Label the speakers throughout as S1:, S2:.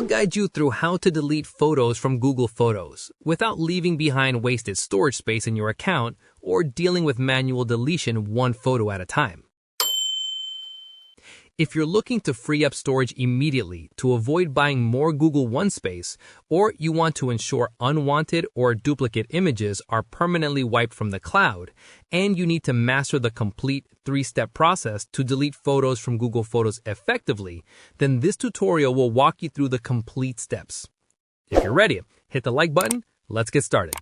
S1: guide you through how to delete photos from Google Photos without leaving behind wasted storage space in your account or dealing with manual deletion one photo at a time. If you're looking to free up storage immediately to avoid buying more Google One space, or you want to ensure unwanted or duplicate images are permanently wiped from the cloud, and you need to master the complete 3-step process to delete photos from Google Photos effectively, then this tutorial will walk you through the complete steps. If you're ready, hit the like button. Let's get started.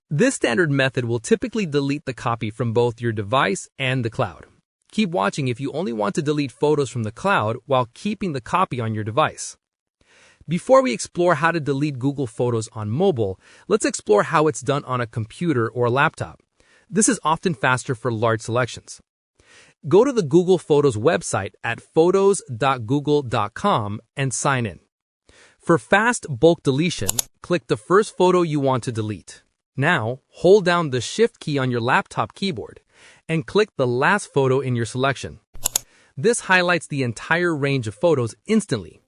S1: This standard method will typically delete the copy from both your device and the cloud. Keep watching if you only want to delete photos from the cloud while keeping the copy on your device. Before we explore how to delete Google Photos on mobile, let's explore how it's done on a computer or laptop. This is often faster for large selections. Go to the Google Photos website at photos.google.com and sign in. For fast bulk deletion, click the first photo you want to delete. Now, hold down the Shift key on your laptop keyboard and click the last photo in your selection. This highlights the entire range of photos instantly.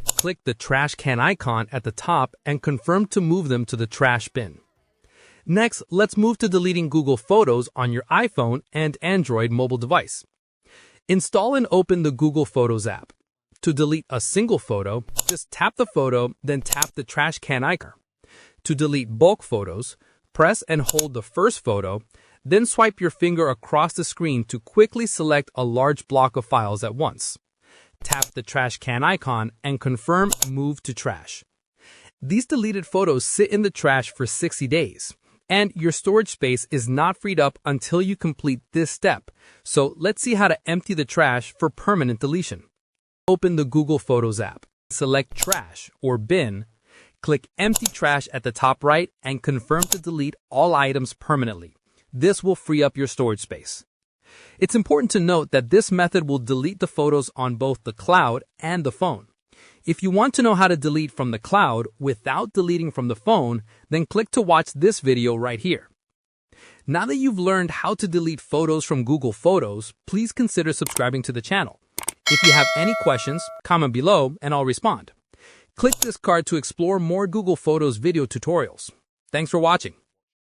S1: Click the trash can icon at the top and confirm to move them to the trash bin. Next, let's move to deleting Google Photos on your iPhone and Android mobile device. Install and open the Google Photos app. To delete a single photo, just tap the photo, then tap the trash can icon. To delete bulk photos, press and hold the first photo, then swipe your finger across the screen to quickly select a large block of files at once. Tap the trash can icon and confirm Move to Trash. These deleted photos sit in the trash for 60 days, and your storage space is not freed up until you complete this step. So let's see how to empty the trash for permanent deletion. Open the Google Photos app. Select Trash or Bin. Click Empty Trash at the top right and confirm to delete all items permanently. This will free up your storage space. It's important to note that this method will delete the photos on both the cloud and the phone. If you want to know how to delete from the cloud without deleting from the phone, then click to watch this video right here. Now that you've learned how to delete photos from Google Photos, please consider subscribing to the channel. If you have any questions, comment below and I'll respond. Click this card to explore more Google Photos video tutorials. Thanks for watching.